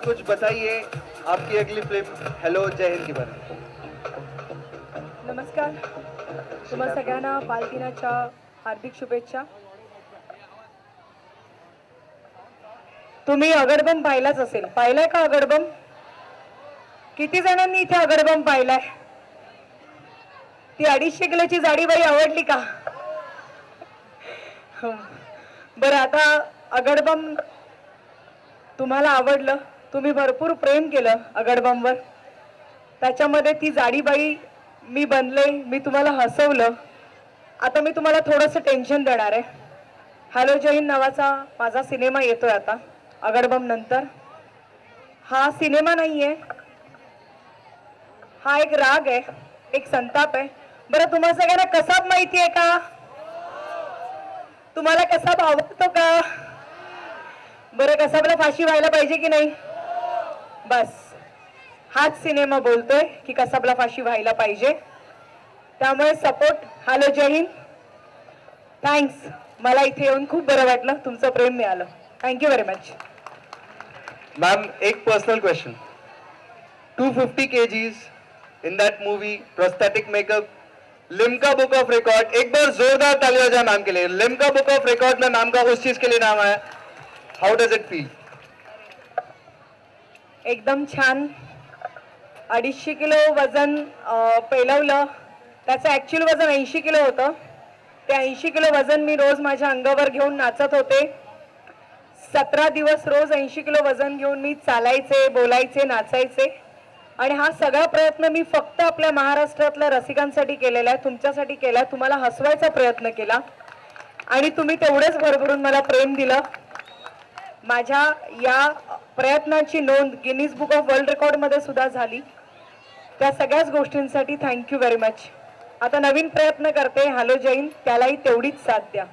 कुछ बताइए आपकी अगली फिल्म हेलो जय हिंद के बारे में। नमस्कार, तुम्हा सगळ्यांना बालदिनाच्या हार्दिक शुभेच्छा। तुम्ही अगडबम पाहिलाच असेल, पाहिलाय का अगडबम? किती जणांनी इथे अगडबम पाहिलाय? ती 250 किलोची जाडी बाई आवडली का? बरं, आता अगडबम तुम्हाला आवडलं, तुम्ही भरपूर प्रेम केलं अगडबमवर, त्याच्यामध्ये ती जाडी बाई मी बनले, मी तुम्हाला हसवलं। आता मी तुम्हाला थोडंसं टेन्शन देणार आहे। हॅलो जय हिंद नावाचा माझा सिनेमा येतोय आता अगडबम नंतर। हा सिनेमा नाहीये, हा एक राग आहे, एक संताप आहे। बरं, तुम्हा सगळ्यांना कसाब माहिती आहे का? तुम्हाला कसाब आवडतो का? बरं, कसाबला फाशी व्हायला पाहिजे की नाही? बस हाच सिनेमा बोलतोय की कसाबला फाशी व्हायला पाहिजे। त्यामुळे सपोर्ट हॅलो जय हिंद। थँक्स, मला इथे येऊन खूप बरं वाटलं, तुमचं प्रेम मिळालं। Thank you very much. मैम एक personal question, 250 kgs in that movie, prosthetic makeup, Limca book of record, एक बार जोरदार ताली हो जाए मैम के लिए। लिम्का बुक ऑफ रिकॉर्ड में मैम का उस चीज के लिए नाम आया, हाउ डज इट फील? एकदम छान। 250 किलो वजन पेलवलं, त्याचं ॲक्च्युअल वजन 80 किलो होतं। ते 80 किलो वजन मी रोज माझ्या अंगावर घेऊन नाचत होते। 17 दिवस रोज 80 किलो वजन घेऊन मी चालायचे, बोलायचे, नाचायचे। आणि हा सगळा प्रयत्न मी फक्त आपल्या महाराष्ट्रातल्या रसिकांसाठी केलेला आहे, तुमच्यासाठी केला, तुम्हाला हसवायचा प्रयत्न केला आणि तुम्ही तेवढेच भरभरून मला प्रेम दिलं। माझ्या या प्रयत्नाची नोंद Guinness book of world record मध्ये सुद्धा झाली। त्या सगळ्याच गोष्टींसाठी थँक्यू व्हेरी मच। आता नवीन प्रयत्न करते हॅलो जय हिंद, त्यालाही तेवढीच साथ द्या।